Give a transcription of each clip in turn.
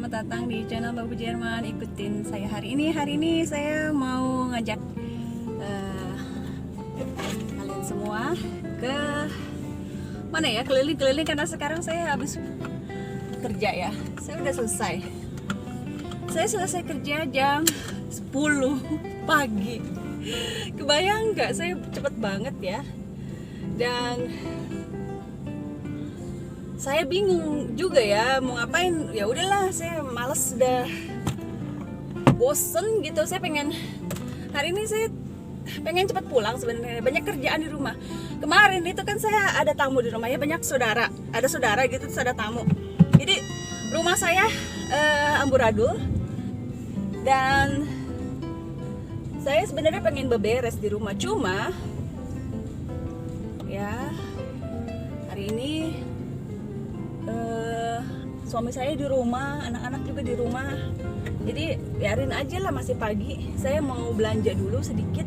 selamat datang di channel Babu Jerman. Ikutin saya hari ini. Hari ini saya mau ngajak kalian semua ke mana ya, keliling-keliling karena sekarang saya habis kerja ya. Saya udah selesai. Saya selesai kerja jam 10 pagi. Kebayang nggak? Saya cepet banget ya. Dan saya bingung juga ya mau ngapain. Ya udahlah, saya males, sudah bosen gitu. Saya pengen hari ini saya pengen cepat pulang sebenarnya. Banyak kerjaan di rumah. Kemarin itu kan saya ada tamu di rumah ya, banyak saudara. Ada saudara gitu, terus ada tamu. Jadi rumah saya amburadul. Dan saya sebenarnya pengen beberes di rumah, cuma ya hari ini suami saya di rumah, anak-anak juga di rumah. Jadi biarin aja lah, masih pagi. Saya mau belanja dulu sedikit.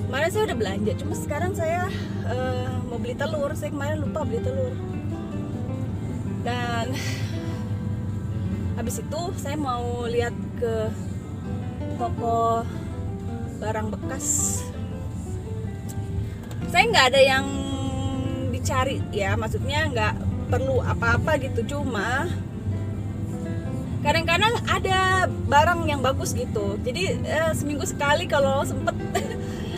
Kemarin saya udah belanja, cuma sekarang saya mau beli telur. Saya kemarin lupa beli telur. Dan habis itu saya mau lihat ke toko barang bekas. Saya nggak ada yang dicari ya, maksudnya nggak perlu apa-apa gitu, cuma kadang-kadang ada barang yang bagus gitu. Jadi seminggu sekali kalau sempet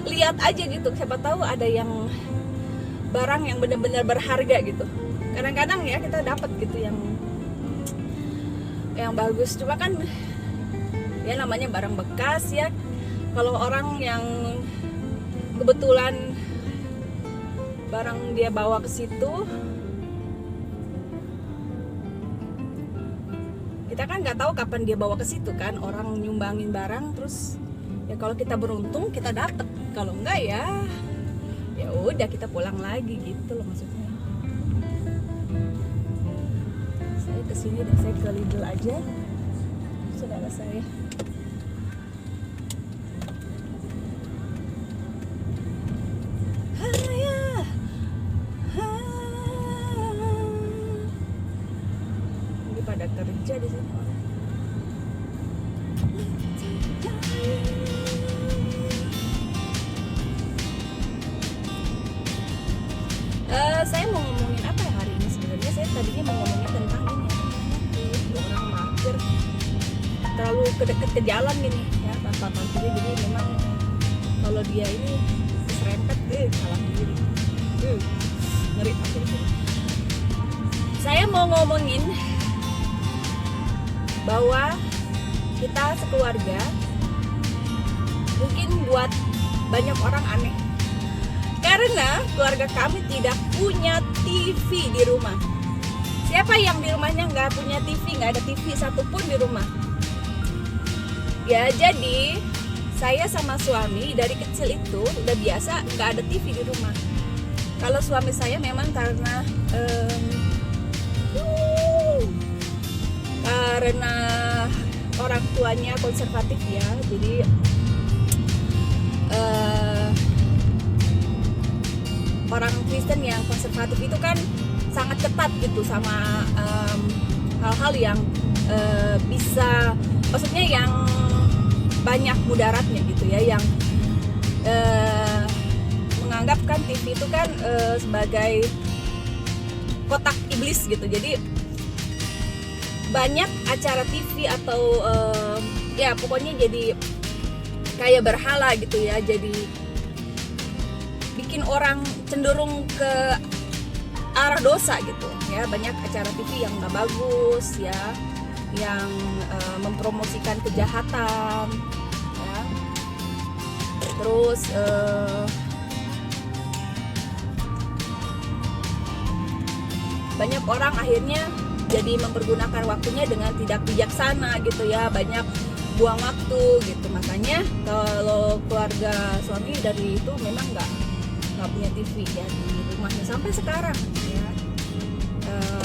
lihat aja gitu, siapa tahu ada yang barang yang benar-benar berharga gitu. Kadang-kadang ya kita dapat gitu yang bagus, cuma kan ya namanya barang bekas ya. Kalau orang yang kebetulan barang dia bawa ke situ, kita kan nggak tahu kapan dia bawa ke situ kan. Orang nyumbangin barang, terus ya kalau kita beruntung kita dapet, kalau enggak ya udah kita pulang lagi gitu loh maksudnya. Saya kesini dan saya ke Lidl aja, saudara saya. Pada kerja di sini orang. Saya mau ngomongin apa ya hari ini sebenarnya? Saya tadinya mau ngomongin tentang ini ya, orang parkir terlalu deket ke jalan gini ya, tanpa parkirnya. Jadi memang kalau dia ini serempet salah diri, ngeri parkir itu. Saya mau ngomongin bahwa kita sekeluarga mungkin buat banyak orang aneh karena keluarga kami tidak punya TV di rumah. Siapa yang di rumahnya nggak punya TV, nggak ada TV satupun di rumah ya. Jadi saya sama suami dari kecil itu udah biasa nggak ada TV di rumah. Kalau suami saya memang karena orang tuanya konservatif ya, jadi orang Kristen yang konservatif itu kan sangat ketat gitu sama hal-hal yang bisa, maksudnya yang banyak mudaratnya gitu ya, yang menganggap kan TV itu kan sebagai kotak iblis gitu. Jadi banyak acara TV atau ya pokoknya jadi kayak berhala gitu ya, jadi bikin orang cenderung ke arah dosa gitu ya. Banyak acara TV yang nggak bagus ya, yang mempromosikan kejahatan ya. Terus banyak orang akhirnya jadi mempergunakan waktunya dengan tidak bijaksana gitu ya, banyak buang waktu gitu. Makanya kalau keluarga suami dari itu memang nggak punya TV ya di rumahnya sampai sekarang ya.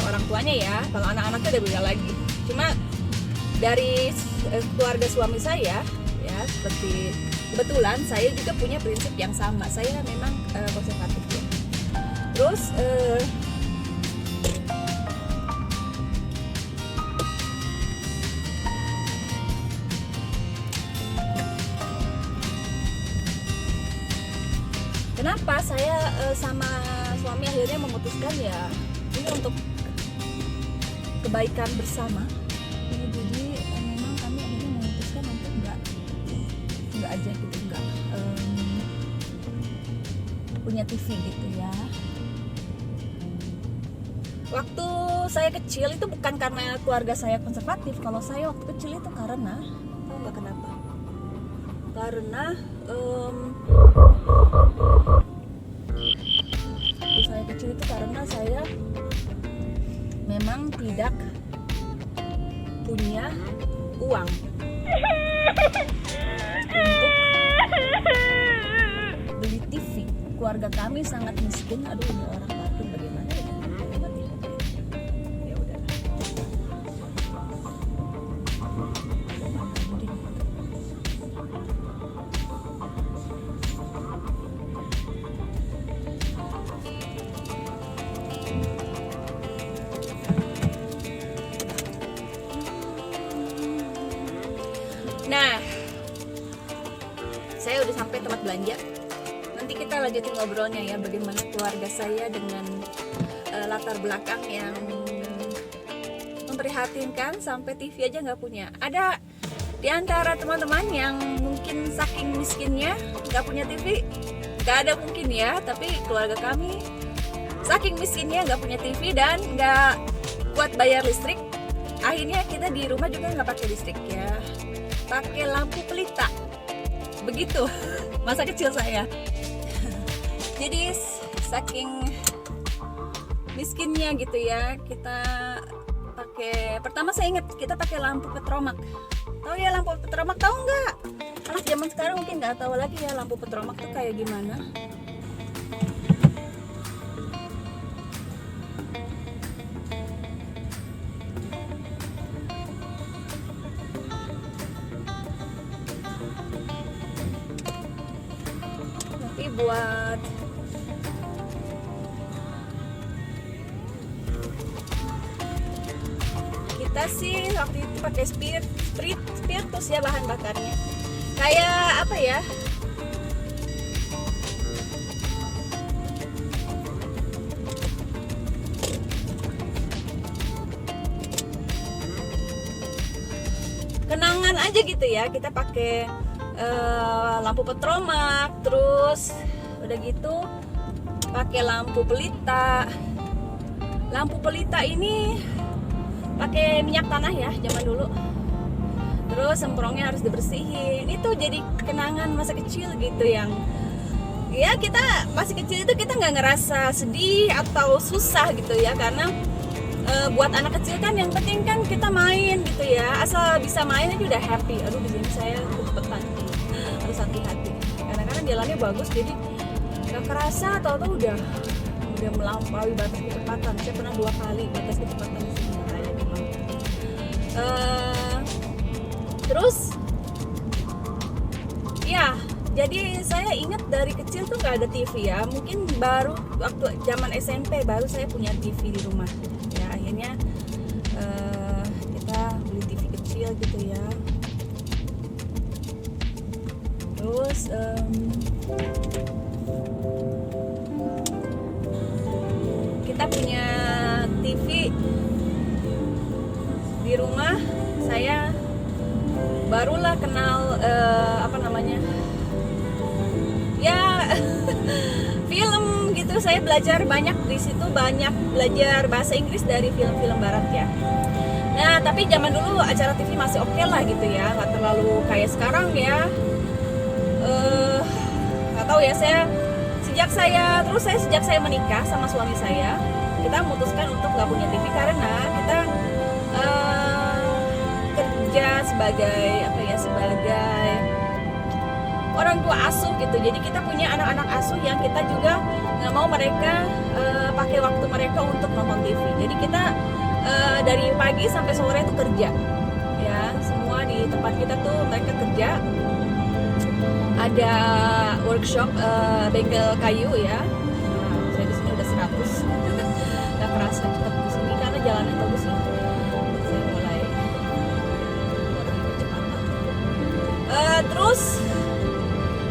Orang tuanya ya, kalau anak-anaknya udah beda lagi. Cuma dari keluarga suami saya ya, seperti kebetulan saya juga punya prinsip yang sama. Saya memang konservatif ya. Terus Kenapa saya sama suami akhirnya memutuskan ya ini untuk kebaikan bersama. Jadi memang kami akhirnya memutuskan untuk nggak aja gitu, nggak punya TV gitu ya. Waktu saya kecil itu bukan karena keluarga saya konservatif. Kalau saya waktu kecil itu karena, tahu nggak kenapa? Karena waktu saya kecil itu karena saya memang tidak punya uang untuk beli TV. Keluarga kami sangat miskin. Aduh, ini orang kartun bagaimana ya? Mati. Ya udahlah. Nah, saya udah sampai tempat belanja. Nanti kita lanjutin ngobrolnya ya, bagaimana keluarga saya dengan latar belakang yang memprihatinkan sampai TV aja nggak punya. Ada di antara teman-teman yang mungkin saking miskinnya nggak punya TV, nggak ada mungkin ya, tapi keluarga kami saking miskinnya nggak punya TV dan nggak kuat bayar listrik. Akhirnya kita di rumah juga nggak pakai listrik ya, pakai lampu pelita. Begitu masa kecil saya. Jadi saking miskinnya gitu ya, kita pakai, pertama saya ingat kita pakai lampu petromak. Tahu ya lampu petromak, tahu nggak? Anak zaman sekarang mungkin nggak tahu lagi ya lampu petromak tuh kayak gimana. Tapi buat kita sih waktu itu pakai spiritus ya bahan bakarnya. Kayak apa ya? Kenangan aja gitu ya, kita pakai lampu petromak, terus udah gitu pakai lampu pelita. Lampu pelita ini pakai minyak tanah ya zaman dulu. Terus semprongnya harus dibersihin. Itu jadi kenangan masa kecil gitu yang ya kita masih kecil itu kita nggak ngerasa sedih atau susah gitu ya, karena buat anak kecil kan yang penting kan kita main gitu ya, asal bisa main aja udah happy. Aduh di sini saya kecepatan, harus hati-hati. Kadang-kadang jalannya bagus jadi nggak kerasa, tahu-tahu udah melampaui batas kecepatan. Saya pernah 2 kali batas kecepatan di sini. Terus ya jadi saya ingat dari kecil tuh nggak ada TV ya, mungkin baru waktu zaman SMP baru saya punya TV di rumah ya. Akhirnya kita beli TV kecil gitu ya. Terus kita punya TV di rumah. Saya barulah kenal apa namanya ya film gitu. Saya belajar banyak di situ, banyak belajar bahasa Inggris dari film-film barat ya. Nah tapi zaman dulu acara TV masih oke lah gitu ya, nggak terlalu kayak sekarang ya. Nggak tahu ya, sejak saya menikah sama suami saya, kita memutuskan untuk nggak punya TV karena kita kerja sebagai orang tua asuh gitu. Jadi kita punya anak-anak asuh yang kita juga nggak mau mereka pakai waktu mereka untuk nonton TV. Jadi kita dari pagi sampai sore itu kerja ya, semua di tempat kita tuh mereka kerja. Ada workshop bengkel kayu ya. Nah, saya di sini udah 100 nggak kerasa cepet di sini karena jalannya bagus ya. Saya mulai kecepatan. Terus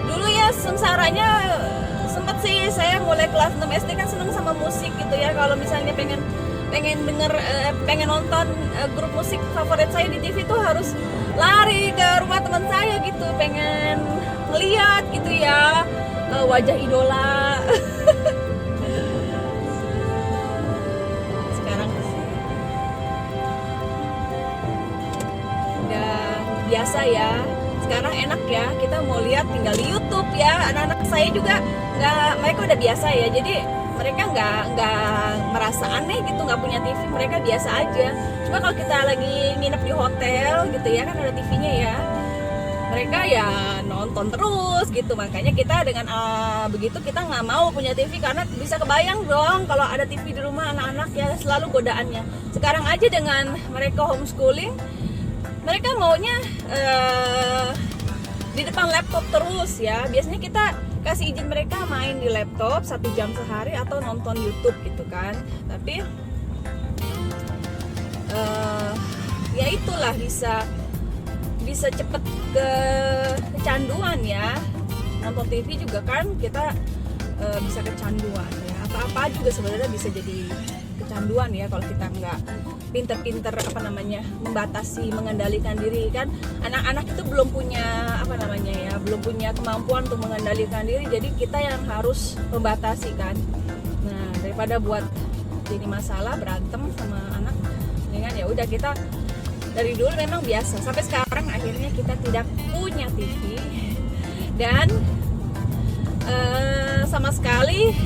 dulu ya sengsaranya sempet sih saya mulai kelas 6 SD kan seneng sama musik gitu ya. Kalau misalnya pengen denger pengen nonton grup musik favorit saya di TV tuh harus lari ke rumah teman saya gitu, pengen ngeliat gitu ya wajah idola. Sekarang udah biasa ya. Sekarang enak ya, kita mau lihat tinggal di YouTube ya. Anak-anak saya juga mereka udah biasa ya, jadi mereka nggak merasa aneh gitu nggak punya TV, mereka biasa aja. Cuma kalau kita lagi nginep di hotel gitu ya, kan ada TV-nya ya, mereka ya nonton terus gitu. Makanya kita dengan begitu kita nggak mau punya TV, karena bisa kebayang dong kalau ada TV di rumah anak-anak ya, selalu godaannya. Sekarang aja dengan mereka homeschooling, mereka maunya di depan laptop terus ya. Biasanya kita kasih izin mereka main di laptop 1 jam sehari atau nonton YouTube gitu kan. Tapi ya itulah bisa cepet kecanduan ya. Nonton TV juga kan kita bisa kecanduan ya. Apa-apa juga sebenarnya bisa jadi kecanduan ya kalau kita nggak pinter-pinter membatasi, mengendalikan diri kan. Anak-anak itu belum punya belum punya kemampuan untuk mengendalikan diri, jadi kita yang harus membatasi kan. Nah, daripada buat jadi masalah berantem sama anak, ya udah kita dari dulu memang biasa sampai sekarang akhirnya kita tidak punya TV dan sama sekali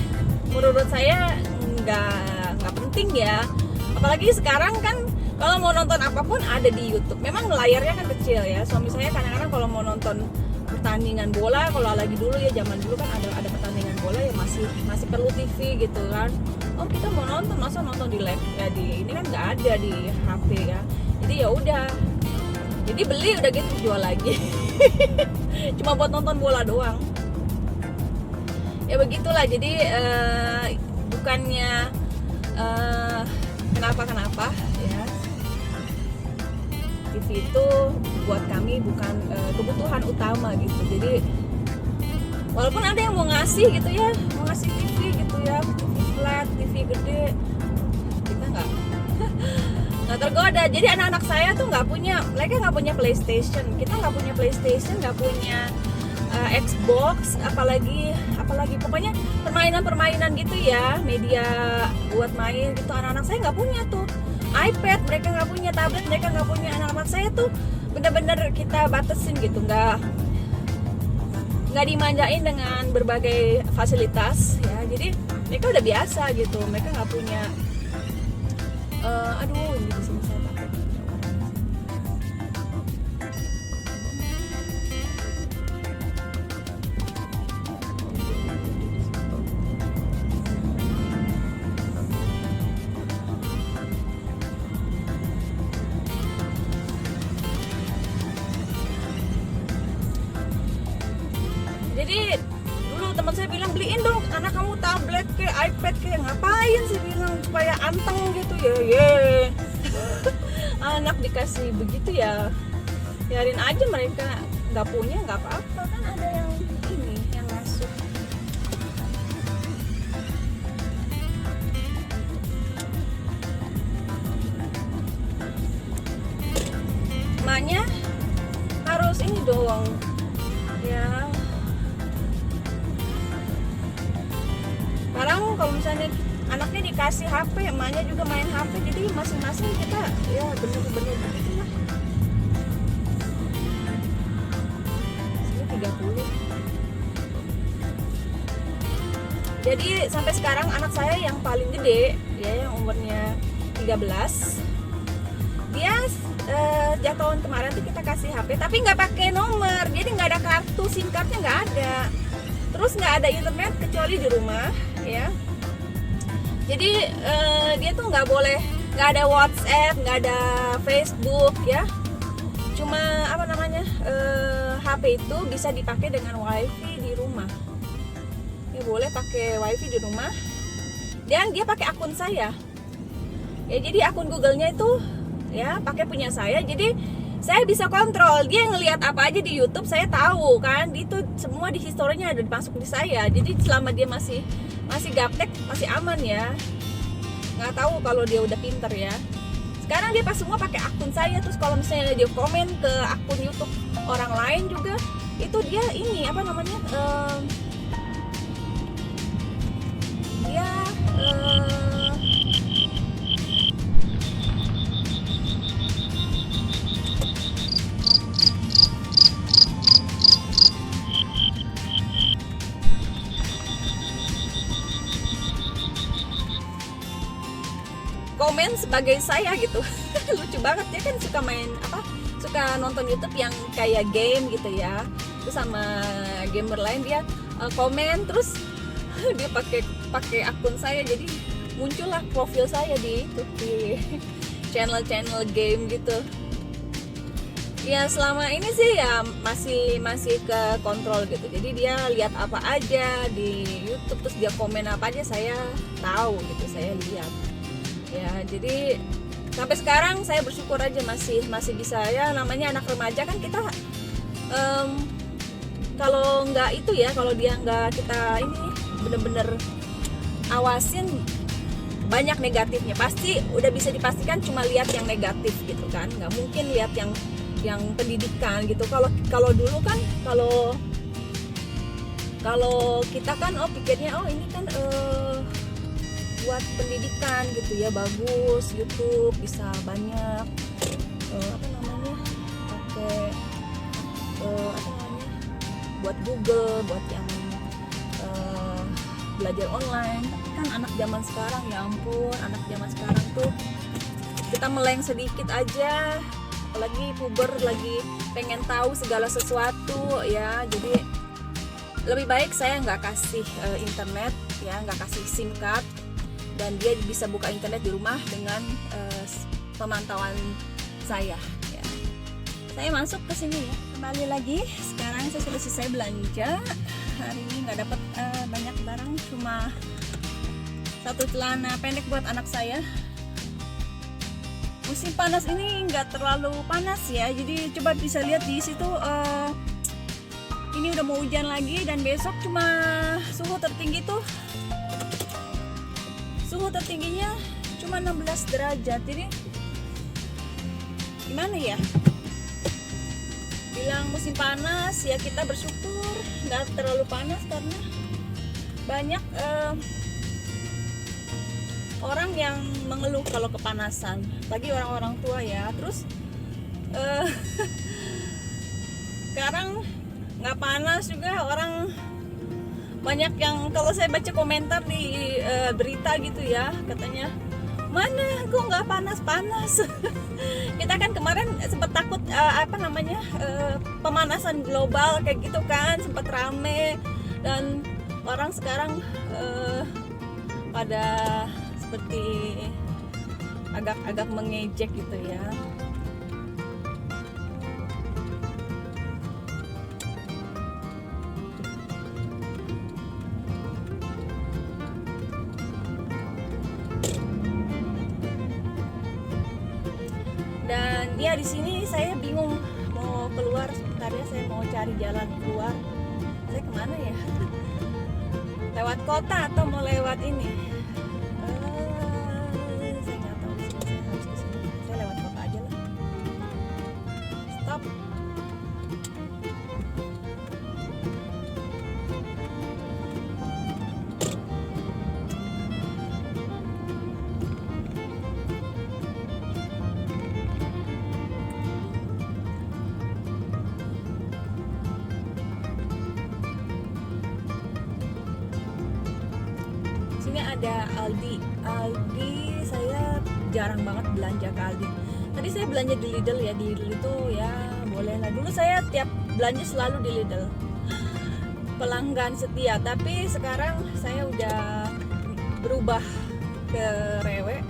menurut saya nggak penting ya. Apalagi sekarang kan kalau mau nonton apapun ada di YouTube. Memang layarnya kan kecil ya. Suami saya kadang-kadang kalau mau nonton pertandingan bola, kalau lagi dulu ya, zaman dulu kan ada pertandingan bola ya masih perlu TV gitu kan. Oh, kita mau nonton, masa nonton di laptop ya, di ini kan nggak ada di HP ya. Jadi ya udah. Jadi beli udah gitu jual lagi. Cuma buat nonton bola doang. Ya begitulah. Jadi bukannya kenapa ya, TV itu buat kami bukan kebutuhan utama gitu. Jadi walaupun ada yang mau ngasih gitu ya, mau ngasih TV gitu ya, TV flat, TV gede, kita nggak tergoda. Jadi anak-anak saya tuh mereka nggak punya PlayStation, kita nggak punya PlayStation, nggak punya Xbox, apalagi pokoknya permainan gitu ya, media buat main gitu. Anak-anak saya nggak punya tuh iPad, mereka nggak punya tablet, mereka nggak punya. Anak-anak saya tuh bener-bener kita batasin gitu, nggak dimanjain dengan berbagai fasilitas ya. Jadi mereka udah biasa gitu, mereka nggak punya ini di sini saya pakai. Jadi dulu teman saya bilang, beliin dong anak kamu tablet ke iPad ke, ngapain sih bilang, supaya anteng gitu ya. Anak dikasih begitu ya, biarin aja, mereka nggak punya nggak apa-apa kan, ada yang ngasuh. Emaknya harus ini dong ya. Sekarang kalau misalnya anaknya dikasih HP, emaknya juga main HP, jadi masing-masing kita ya bener-bener begitulah. Sini 30. Jadi sampai sekarang anak saya yang paling gede ya, yang umurnya 13, dia sejak tahun kemarin tuh kita kasih HP, tapi nggak pakai nomor, jadi nggak ada kartu, SIM cardnya nggak ada. Terus nggak ada internet kecuali di rumah ya. Jadi dia tuh nggak boleh, nggak ada WhatsApp, nggak ada Facebook ya. Cuma HP itu bisa dipakai dengan WiFi di rumah. Ya boleh pakai WiFi di rumah. Dan dia pakai akun saya. Ya jadi akun Google-nya itu ya pakai punya saya. Jadi saya bisa kontrol dia ngelihat apa aja di YouTube, saya tahu kan. Itu semua di historinya ada masuk di saya. Jadi selama dia masih gaptek masih aman ya. Nggak tahu kalau dia udah pinter ya. Sekarang dia pas semua pakai akun saya. Terus kalau misalnya dia komen ke akun YouTube orang lain juga, itu dia ini apa namanya, dia komen sebagai saya gitu. Lucu banget, dia kan suka main suka nonton YouTube yang kayak game gitu ya. Terus sama gamer lain dia komen, terus dia pakai akun saya, jadi muncullah profil saya di channel game gitu. Ya selama ini sih ya masih ke kontrol gitu. Jadi dia lihat apa aja di YouTube, terus dia komen apa aja saya tahu gitu, saya lihat. Ya jadi sampai sekarang saya bersyukur aja masih bisa ya, namanya anak remaja kan kita kalau nggak itu ya, kalau dia nggak kita ini bener-bener awasin, banyak negatifnya pasti udah bisa dipastikan, cuma lihat yang negatif gitu kan, nggak mungkin lihat yang pendidikan gitu. Kalau dulu kan kalau kita kan pikirnya ini kan buat pendidikan gitu ya, bagus, YouTube bisa banyak pakai buat Google, buat yang belajar online. Tapi kan anak zaman sekarang, ya ampun, anak zaman sekarang tuh kita meleng sedikit aja, apalagi puber lagi pengen tahu segala sesuatu ya. Jadi lebih baik saya nggak kasih internet ya, nggak kasih SIM card, dan dia bisa buka internet di rumah dengan pemantauan saya ya. Saya masuk ke sini ya, kembali lagi. Sekarang saya sudah selesai belanja. Hari ini nggak dapat banyak barang, cuma satu celana pendek buat anak saya. Musim panas ini nggak terlalu panas ya, jadi coba bisa lihat di situ, ini udah mau hujan lagi, dan besok cuma suhu tertingginya cuma 16 derajat. Jadi gimana ya, bilang musim panas ya, kita bersyukur nggak terlalu panas, karena banyak orang yang mengeluh kalau kepanasan, bagi orang-orang tua ya. Terus sekarang nggak panas juga, orang banyak yang, kalau saya baca komentar di berita gitu ya, katanya mana kok nggak panas-panas. Kita kan kemarin sempat takut pemanasan global kayak gitu kan, sempat rame, dan orang sekarang pada seperti agak mengejek gitu ya. Dan ya di sini saya bingung mau keluar sebentar ya, saya mau cari jalan keluar. Saya kemana ya? Lewat kota atau mau lewat ini? Saya nggak tahu. Saya harus ke sini. Saya lewat kota aja lah. Stop. Sini ada Aldi. Saya jarang banget belanja ke Aldi. Tadi saya belanja di Lidl ya. Di Lidl itu ya boleh lah. Dulu saya tiap belanja selalu di Lidl, pelanggan setia. Tapi sekarang saya udah berubah ke Rewe.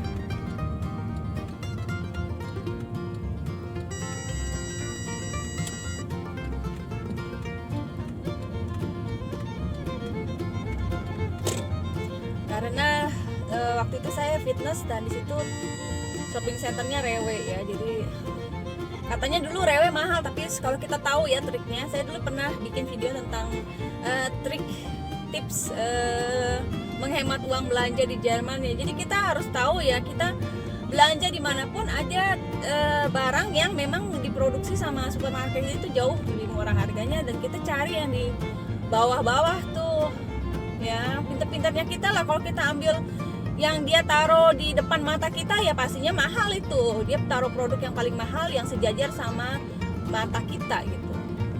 Karena waktu itu saya fitness, dan di situ shopping centernya Rewe ya, jadi Katanya dulu rewe mahal, tapi kalau kita tahu ya triknya, saya dulu pernah bikin video tentang trik tips menghemat uang belanja di Jerman ya. Jadi kita harus tahu ya, kita belanja dimanapun ada barang yang memang diproduksi sama supermarket itu jauh lebih murah harganya, dan kita cari yang di bawah-bawah tuh ya. Pinter-pinternya kita lah, kalau kita ambil yang dia taruh di depan mata kita ya pastinya mahal itu. Dia taruh produk yang paling mahal yang sejajar sama mata kita gitu.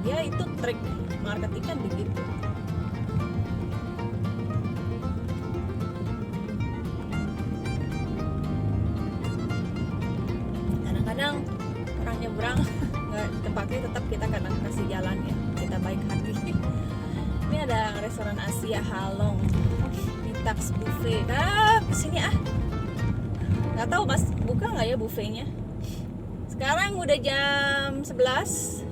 Ya itu trik marketing kan begitu. Kadang-kadang orang nyebrang nggak tempatnya, tetap kita kadang kasih jalan ya, kita baik hati. Ini ada restoran Asia Halong, Tax buffet. Kesini nggak tahu mas buka nggak ya buffetnya. Sekarang udah jam 11,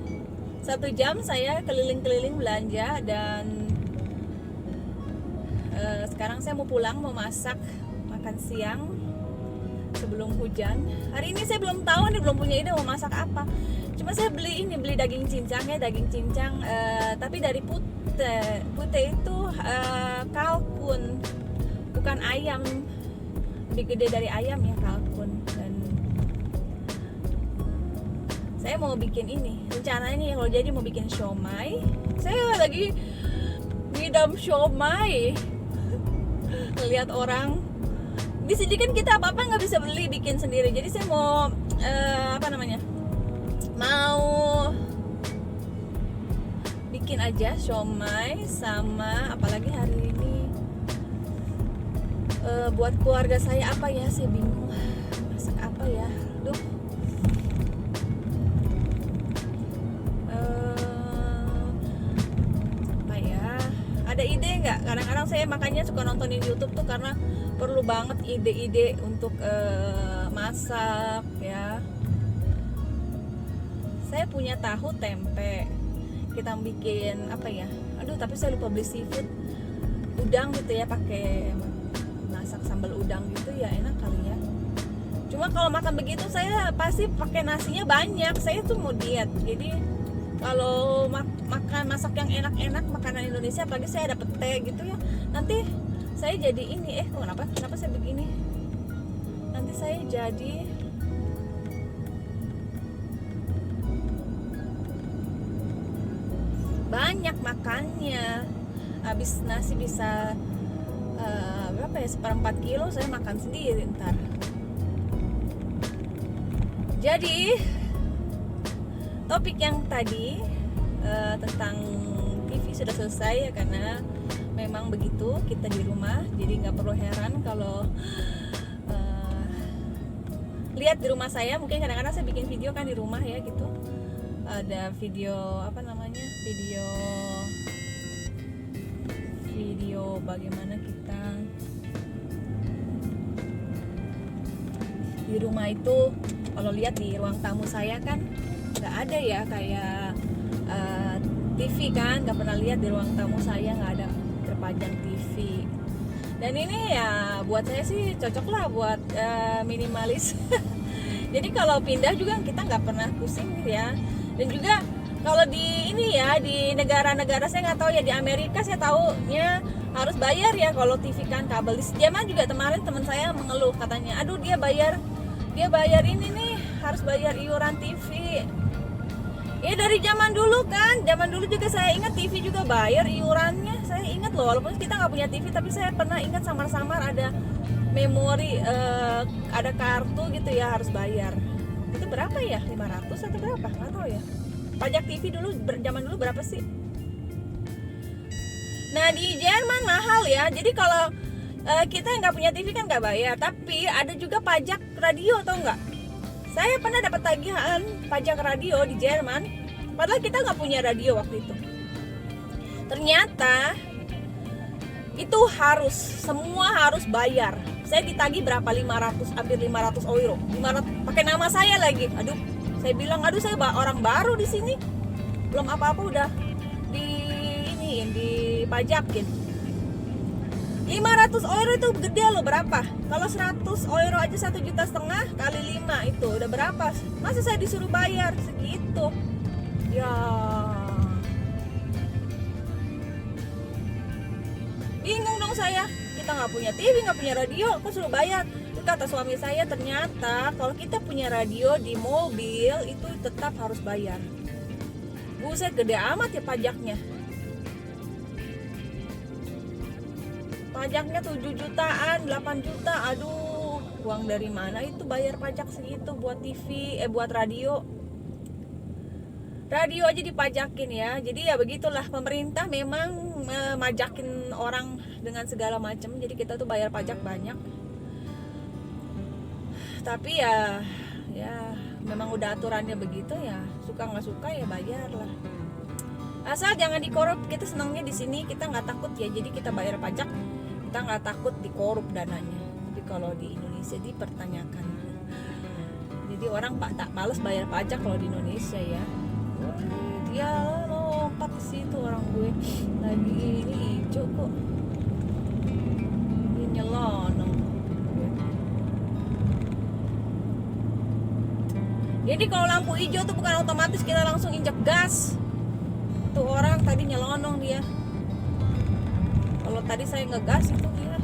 1 jam saya keliling-keliling belanja, dan sekarang saya mau pulang, mau masak makan siang sebelum hujan. Hari ini saya belum tahu nih, belum punya ide mau masak apa. Cuma saya beli daging cincang ya, daging cincang tapi dari pute itu kalkun, bukan ayam, lebih gede dari ayam ya kalkun. Dan saya mau bikin ini, rencananya kalau jadi mau bikin siomay. Saya lagi ngidam siomay, lihat orang di sini kan kita apa-apa nggak bisa beli, bikin sendiri. Jadi saya mau mau bikin aja siomay, sama apalagi hari ini buat keluarga saya apa ya, saya bingung masak apa ya. Duh, apa ya, ada ide nggak? Kadang-kadang saya makanya suka nontonin YouTube tuh karena perlu banget ide-ide untuk masak ya. Saya punya tahu tempe, kita bikin apa ya, aduh tapi saya lupa beli seafood, udang gitu ya, pakai masak sambal udang gitu ya, enak kali ya. Cuma kalau makan begitu saya pasti pakai nasinya banyak. Saya tuh mau diet, jadi kalau makan masak yang enak-enak makanan Indonesia, apalagi saya dapet teh gitu ya, nanti saya jadi ini kenapa saya begini, nanti saya jadi banyak makannya. Habis nasi bisa berapa ya, 1/4 kilo saya makan sendiri ntar. Jadi topik yang tadi tentang TV sudah selesai ya, karena memang begitu kita di rumah, jadi nggak perlu heran kalau lihat di rumah saya. Mungkin kadang-kadang saya bikin video kan di rumah ya gitu, ada video video bagaimana kita di rumah itu. Kalau lihat di ruang tamu saya kan nggak ada ya kayak TV kan, nggak pernah lihat di ruang tamu saya nggak ada terpajang TV. Dan ini ya buat saya sih cocok lah buat minimalis. Jadi kalau pindah juga kita nggak pernah pusing ya. Dan juga kalau di ini ya, di negara-negara saya nggak tahu ya, di Amerika saya taunya harus bayar ya kalau TV kan kabel. Di Jerman juga kemarin teman saya mengeluh, katanya aduh dia bayar ini nih, harus bayar iuran TV. Ya dari zaman dulu kan, zaman dulu juga saya ingat TV juga bayar iurannya. Saya ingat loh, walaupun kita nggak punya TV, tapi saya pernah ingat samar-samar ada memori, ada kartu gitu ya harus bayar. Itu berapa ya, 500 atau berapa, nggak tahu ya. Pajak TV dulu zaman dulu berapa sih? Nah di Jerman mahal ya. Jadi kalau kita nggak punya TV kan nggak bayar, tapi ada juga pajak radio, tau nggak? Saya pernah dapat tagihan pajak radio di Jerman, padahal kita nggak punya radio waktu itu. Ternyata itu semua harus bayar. Saya ditagih berapa? 500, hampir 500 euro. 500 pakai nama saya lagi. Aduh, saya bilang saya orang baru di sini, belum apa-apa udah dipajakin. €500 itu gede loh. Berapa? Kalau €100 aja 1,5 juta kali 5 itu udah berapa? Masa saya disuruh bayar segitu? Ya, bingung dong saya. Kita nggak punya TV, nggak punya radio, kok suruh bayar? Kata suami saya, ternyata kalau kita punya radio di mobil itu tetap harus bayar. Buset, gede amat ya pajaknya. Pajaknya 7 jutaan, 8 juta. Aduh, uang dari mana itu bayar pajak segitu buat TV, buat radio. Radio aja dipajakin ya. Jadi ya begitulah, pemerintah memang memajakin orang dengan segala macam. Jadi kita tuh bayar pajak banyak. Tapi ya memang udah aturannya begitu ya, suka nggak suka ya bayar lah. Asal jangan dikorup. Kita senangnya di sini kita nggak takut ya, jadi kita bayar pajak, kita nggak takut dikorup dananya. Tapi kalau di Indonesia dipertanyakan. Jadi orang tak males bayar pajak kalau di Indonesia ya. Dia lompat ke situ orang gue lagi ini hijau kok. Ini nyelonong. Jadi kalau lampu hijau tuh bukan otomatis kita langsung injak gas. Tuh orang tadi nyelonong dia. Kalau tadi saya ngegas itu dia.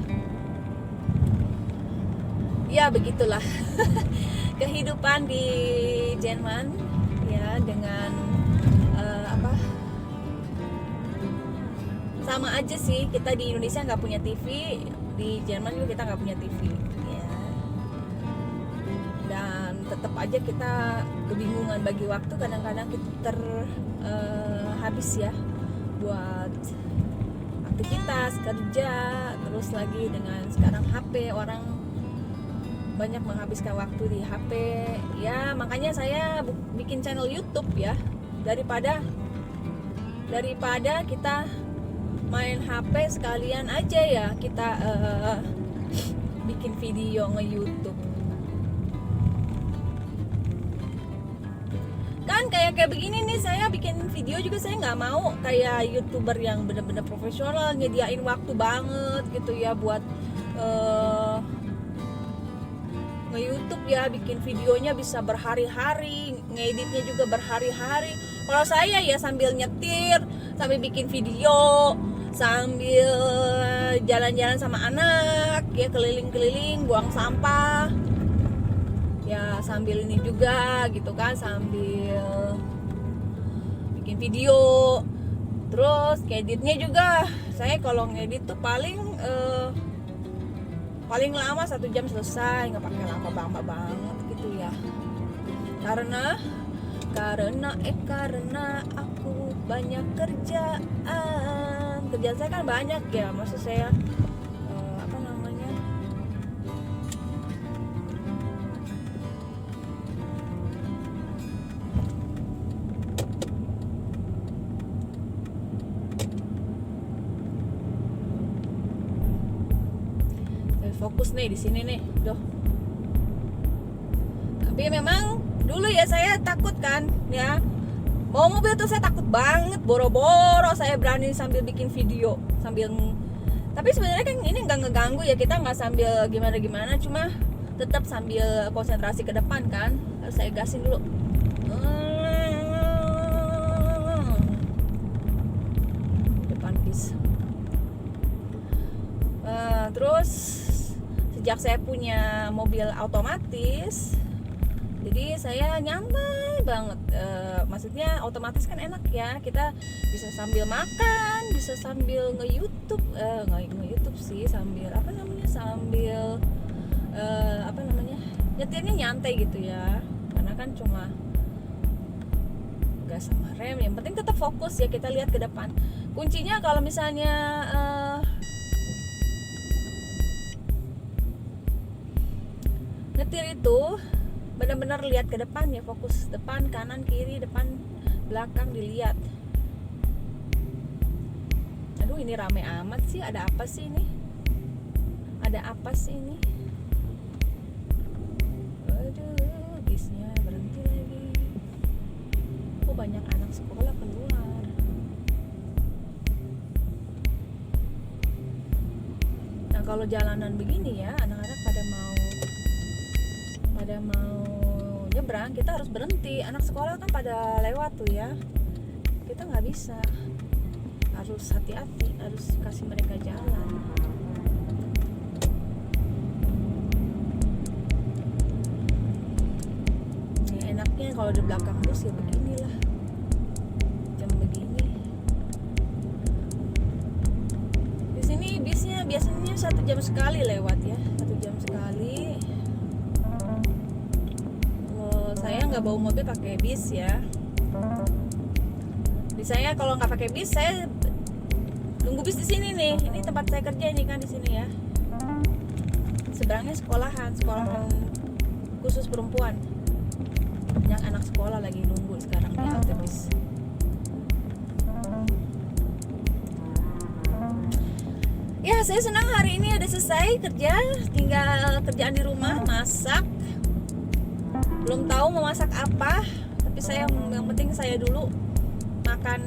Ya begitulah kehidupan di Jerman ya, dengan sama aja sih. Kita di Indonesia nggak punya TV, di Jerman juga kita nggak punya TV ya. Dan tetap aja kita kebingungan bagi waktu, kadang-kadang kita habis ya buat aktivitas kerja, terus lagi dengan sekarang HP, orang banyak menghabiskan waktu di HP ya. Makanya saya bikin channel YouTube ya, daripada kita main HP, sekalian aja ya kita bikin video nge-YouTube. Kan kayak begini nih, saya bikin video juga saya nggak mau kayak YouTuber yang bener-bener profesional, nyediain waktu banget gitu ya buat nge-YouTube ya, bikin videonya bisa berhari-hari, ngeditnya juga berhari-hari. Kalau saya ya sambil nyetir, sambil bikin video, sambil jalan-jalan sama anak ya, keliling-keliling buang sampah ya, sambil ini juga gitu kan, sambil bikin video. Terus ngeditnya juga, saya kalau ngedit tuh paling lama 1 jam selesai, nggak pakai lama banget gitu ya. Karena aku banyak kerjaan saya kan banyak ya, maksud saya fokus nih di sini nih, doh. Tapi memang dulu ya saya takut kan ya, bawa mobil tuh saya takut banget, boro-boro saya berani sambil bikin video, tapi sebenarnya kan ini nggak ngeganggu ya, kita nggak sambil gimana, cuma tetap sambil konsentrasi ke depan kan. Harus saya gasin dulu. Depan bis. Terus sejak saya punya mobil otomatis, jadi saya nyantai banget. Maksudnya otomatis kan enak ya, kita bisa sambil makan, bisa sambil nge-YouTube, nge-YouTube sih, sambil nyetirnya nyantai gitu ya. Karena kan cuma gas sama rem, yang penting tetap fokus ya, kita lihat ke depan. Kuncinya kalau misalnya nyetir itu benar-benar lihat ke depan ya, fokus depan, kanan, kiri, depan, belakang dilihat. Aduh, ini rame amat sih, ada apa sih ini? Aduh, bisnya berhenti lagi. Kok banyak anak sekolah keluar? Nah kalau jalanan begini ya, anak-anak pada mau nyebrang, kita harus berhenti. Anak sekolah kan pada lewat tuh ya, kita nggak bisa, harus hati-hati, harus kasih mereka jalan. Ya, enaknya kalau di belakang bus ya beginilah, jam begini. Di sini bisnya biasanya 1 jam sekali lewat ya, 1 jam sekali. Saya nggak bawa mobil, pakai bis ya. Di saya kalau nggak pakai bis, saya nunggu bis di sini nih. Ini tempat saya kerja ini kan di sini ya. Seberangnya sekolahan khusus perempuan. Banyak anak sekolah lagi nunggu sekarang di halte bis. Ya, saya senang hari ini ada selesai kerja, tinggal kerjaan di rumah, masak. Belum tahu mau masak apa, tapi yang penting saya dulu makan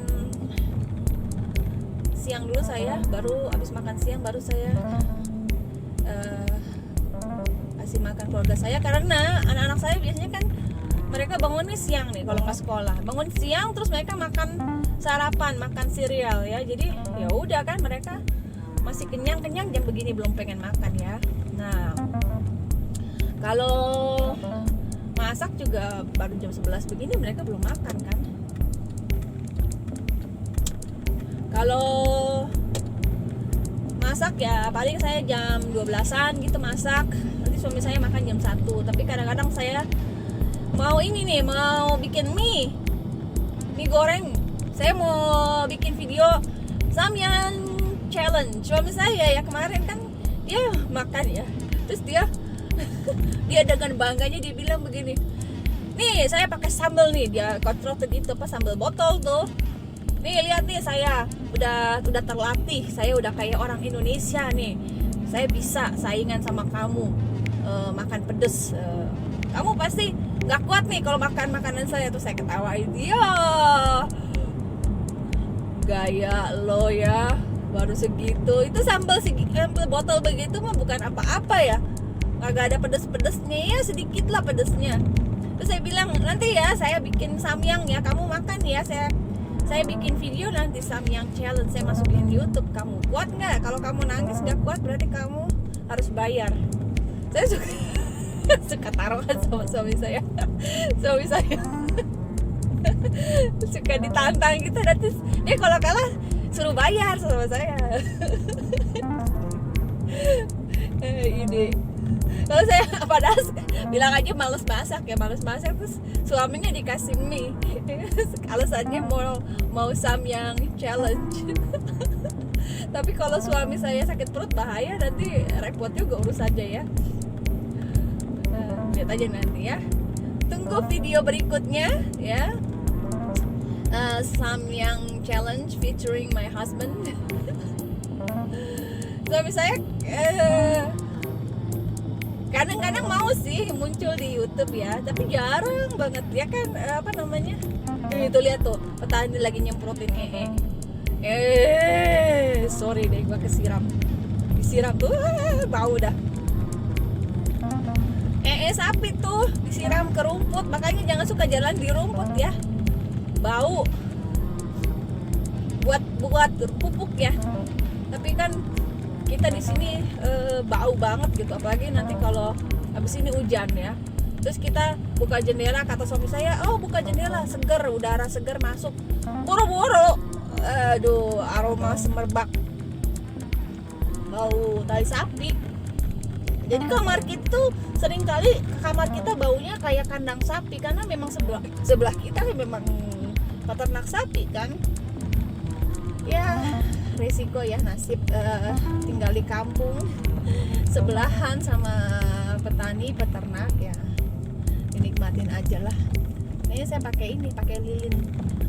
siang dulu, saya baru habis makan siang baru saya kasih makan keluarga saya, karena anak-anak saya biasanya kan mereka bangunnya siang nih kalau nggak sekolah, bangun siang terus mereka makan sarapan, makan cereal ya, jadi ya udah kan mereka masih kenyang jam begini belum pengen makan ya. Nah kalau masak juga baru jam 11 begini mereka belum makan kan. Kalau masak ya paling saya jam 12-an gitu masak. Nanti suami saya makan jam 1. Tapi kadang-kadang saya mau bikin mie goreng. Saya mau bikin video Samyang challenge. Suami saya ya kemarin kan dia makan ya. Terus dia dengan bangganya dia bilang begini, nih saya pakai sambal nih, dia kotrotin itu apa sambal botol tuh, nih lihat nih saya udah terlatih, saya udah kayak orang Indonesia nih, saya bisa saingan sama kamu makan pedes, kamu pasti nggak kuat nih kalau makan makanan saya. Tuh saya ketawain dia, gaya lo ya baru segitu, itu sambal botol begitu mah bukan apa-apa ya, agak ada pedes-pedesnya ya, sedikit lah pedesnya. Terus saya bilang nanti ya saya bikin samyang ya, kamu makan ya, saya bikin video nanti samyang challenge, saya masukin YouTube, kamu kuat nggak? Kalau kamu nangis nggak kuat berarti kamu harus bayar. Saya suka taruhan sama suami saya suka ditantang gitu, nanti dia kalau kalah suruh bayar sama saya. Ini kalau saya padahal bilang aja males masak terus suaminya dikasih mie. Alasannya mau samyang challenge. Tapi kalau suami saya sakit perut bahaya, nanti repot juga urusannya ya. Lihat aja nanti ya, tunggu video berikutnya ya. Samyang challenge featuring my husband. Suami saya kadang-kadang mau sih muncul di YouTube ya, tapi jarang banget ya kan, itu lihat tuh petani lagi nyemprotin sorry deh gua disiram tuh bau dah. Sapi tuh disiram ke rumput, makanya jangan suka jalan di rumput ya, bau, buat pupuk ya. Tapi kan kita di sini bau banget gitu, apalagi nanti kalau habis ini hujan ya. Terus kita buka jendela, kata suami saya, oh buka jendela, seger, udara seger masuk. Boro-boro, aduh aroma semerbak, bau tali sapi. Jadi kamar kita tuh sering kali kamar kita baunya kayak kandang sapi, karena memang sebelah kita memang peternak sapi kan. Ya resiko ya, nasib tinggal di kampung sebelahan sama petani peternak ya, dinikmatin aja lah. Kayaknya saya pakai lilin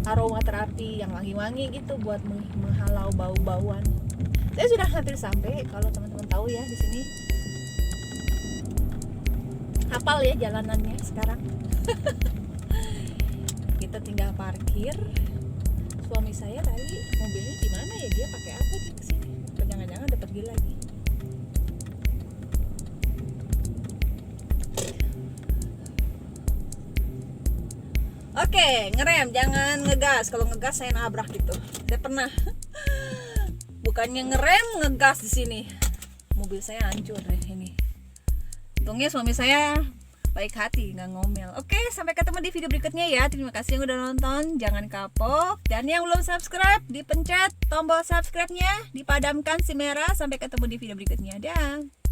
aromaterapi yang wangi-wangi gitu buat menghalau bau-bauan. Saya sudah hampir sampai, kalau teman-teman tahu ya di sini. Hafal ya jalanannya sekarang. Kita tinggal parkir. Suami saya tadi mobilnya gimana ya, dia pakai apa dia kesini? Jangan-jangan udah pergi lagi. Oke, ngerem, jangan ngegas. Kalau ngegas saya nabrak gitu. Saya pernah bukannya ngerem, ngegas di sini. Mobil saya hancur deh ini. Untungnya suami saya baik hati, nggak ngomel. Oke, sampai ketemu di video berikutnya ya. Terima kasih yang udah nonton. Jangan kapok. Dan yang belum subscribe, dipencet tombol subscribe-nya, dipadamkan si merah. Sampai ketemu di video berikutnya. Dah.